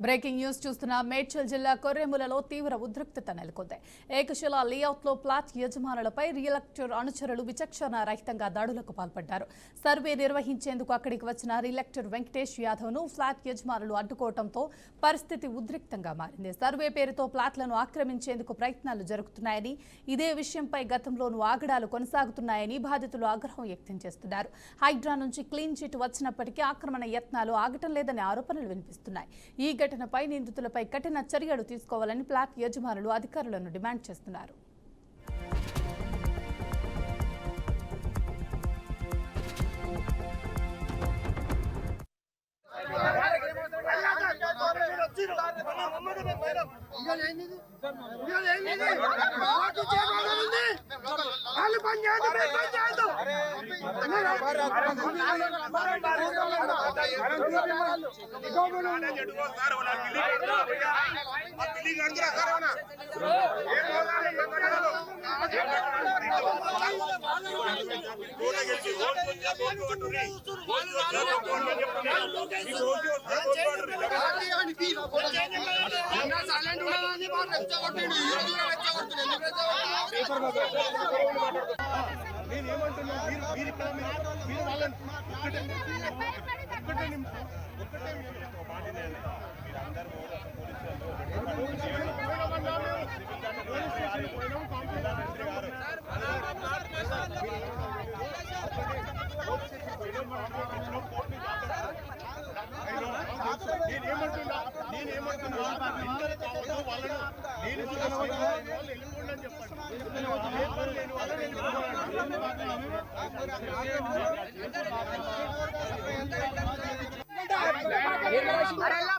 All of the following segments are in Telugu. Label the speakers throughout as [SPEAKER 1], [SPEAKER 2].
[SPEAKER 1] బ్రేకింగ్ న్యూస్ చూస్తున్న మేడ్చల్ జిల్లా కొర్రెములలో తీవ్ర ఉద్రిక్తత నెలకొంది. ఏకశిలా లేఅవుట్లో ఫ్లాట్ యజమానులపై రియల్టర్ అనుచరులు విచక్షణ రహితంగా దాడులకు పాల్పడ్డారు. సర్వే నిర్వహించేందుకు అక్కడికి వచ్చిన రియల్టర్ వెంకటేష్ యాదవ్ను ఫ్లాట్ యజమానులు అడ్డుకోవడంతో పరిస్థితి ఉద్రిక్తంగా మారింది. సర్వే పేరుతో ఫ్లాట్లను ఆక్రమించేందుకు ప్రయత్నాలు జరుగుతున్నాయని, ఇదే విషయంపై గతంలోనూ ఆగడాలు కొనసాగుతున్నాయని బాధితులు ఆగ్రహం వ్యక్తం చేస్తున్నారు. హైడ్రా నుంచి క్లీన్ చిట్ వచ్చినప్పటికీ ఆక్రమణ యత్నాలు ఆగటం లేదనే ఆరోపణలు వినిపిస్తున్నాయి. ఈ ఘటనపై నిందితులపై కఠిన చర్యలు తీసుకోవాలని ఫ్లాట్ యజమానులు అధికారులను డిమాండ్ చేస్తున్నారు.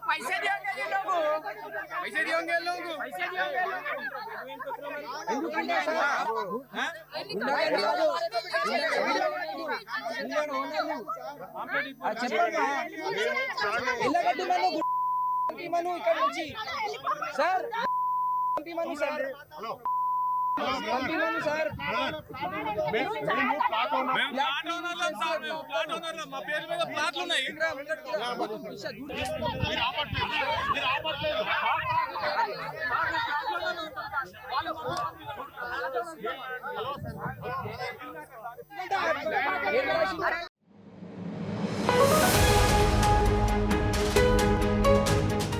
[SPEAKER 2] पैसे दियोगे लोग सर